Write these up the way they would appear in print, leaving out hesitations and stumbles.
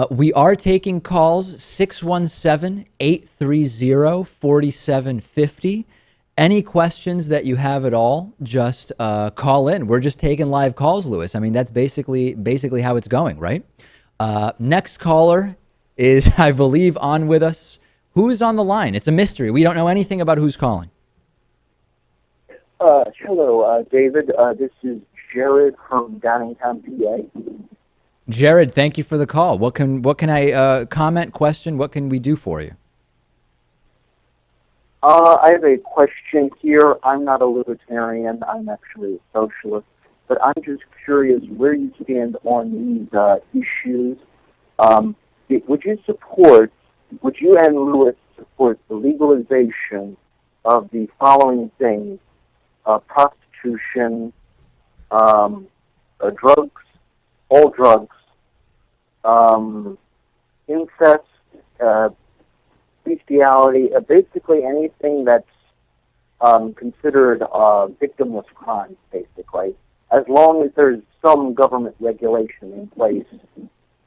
We are taking calls 617-830-4750. Any questions that you have at all, just call in. We're just taking live calls, Lewis. I mean, that's basically how it's going, right? Next caller is, I believe, on with us. Who's on the line? It's a mystery. We don't know anything about who's calling. Hello, David. This is Jared from Downingtown, PA. Jared, thank you for the call. What can I comment, question? What can we do for you? I have a question here. I'm not a libertarian. I'm actually a socialist. But I'm just curious where you stand on these issues. Would you and Lewis support the legalization of the following things? Prostitution, drugs, all drugs, incest, bestiality, basically anything that's considered victimless crimes, basically, as long as there's some government regulation in place,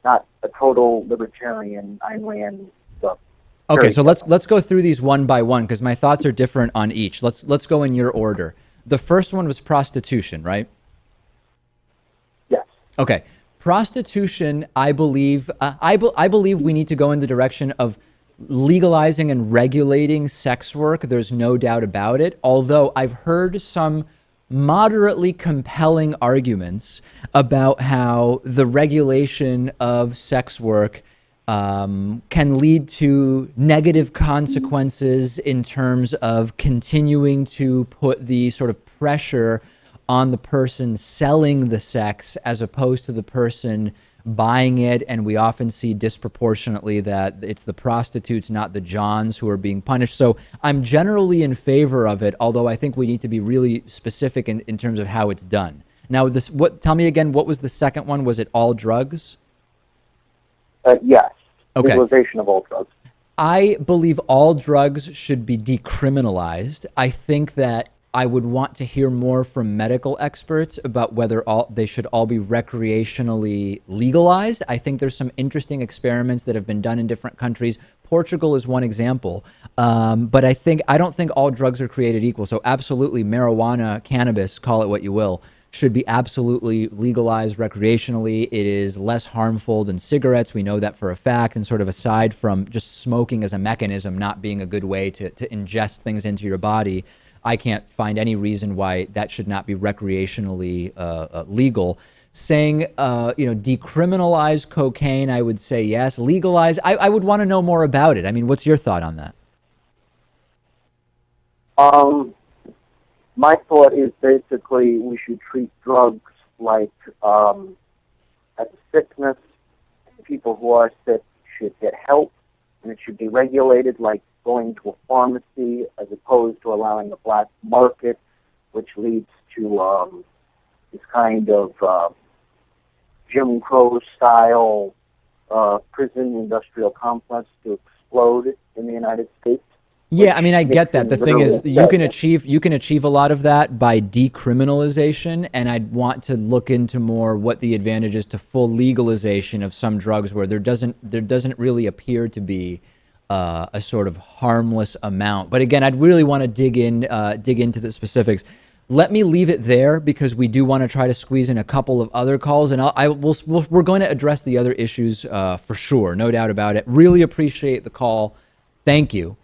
not a total libertarian Ayn stuff. Okay, so let's go through these one by one because my thoughts are different on each. Let's go in your order. The first one was prostitution, right? Yes. Okay. Prostitution, I believe we need to go in the direction of legalizing and regulating sex work. There's no doubt about it. Although I've heard some moderately compelling arguments about how the regulation of sex work can lead to negative consequences in terms of continuing to put the sort of pressure on the person selling the sex as opposed to the person buying it. And we often see disproportionately that it's the prostitutes, not the Johns, who are being punished. So I'm generally in favor of it, although I think we need to be really specific in terms of how it's done. Now, tell me again, what was the second one? Was it all drugs? Yes. Okay. Legalization of all drugs. I believe all drugs should be decriminalized. I think that I would want to hear more from medical experts about whether they should all be recreationally legalized. I think there's some interesting experiments that have been done in different countries. Portugal is one example. But I don't think all drugs are created equal. So absolutely, marijuana, cannabis, call it what you will, should be absolutely legalized recreationally. It is less harmful than cigarettes. We know that for a fact. And sort of aside from just smoking as a mechanism not being a good way to ingest things into your body, I can't find any reason why that should not be recreationally legal. Saying, decriminalize cocaine, I would say yes. Legalize, I would want to know more about it. I mean, what's your thought on that? My thought is basically we should treat drugs like a sickness. People who are sick should get help, and it should be regulated like going to a pharmacy as opposed to allowing a black market, which leads to this kind of Jim Crow style prison industrial complex to explode in the United States. Yeah, I mean, I get that. The thing is, you can achieve a lot of that by decriminalization, and I'd want to look into more what the advantage is to full legalization of some drugs where there doesn't really appear to be a sort of harmless amount. But again, I'd really want to dig into the specifics. Let me leave it there because we do want to try to squeeze in a couple of other calls, and we're going to address the other issues for sure, no doubt about it. Really appreciate the call. Thank you.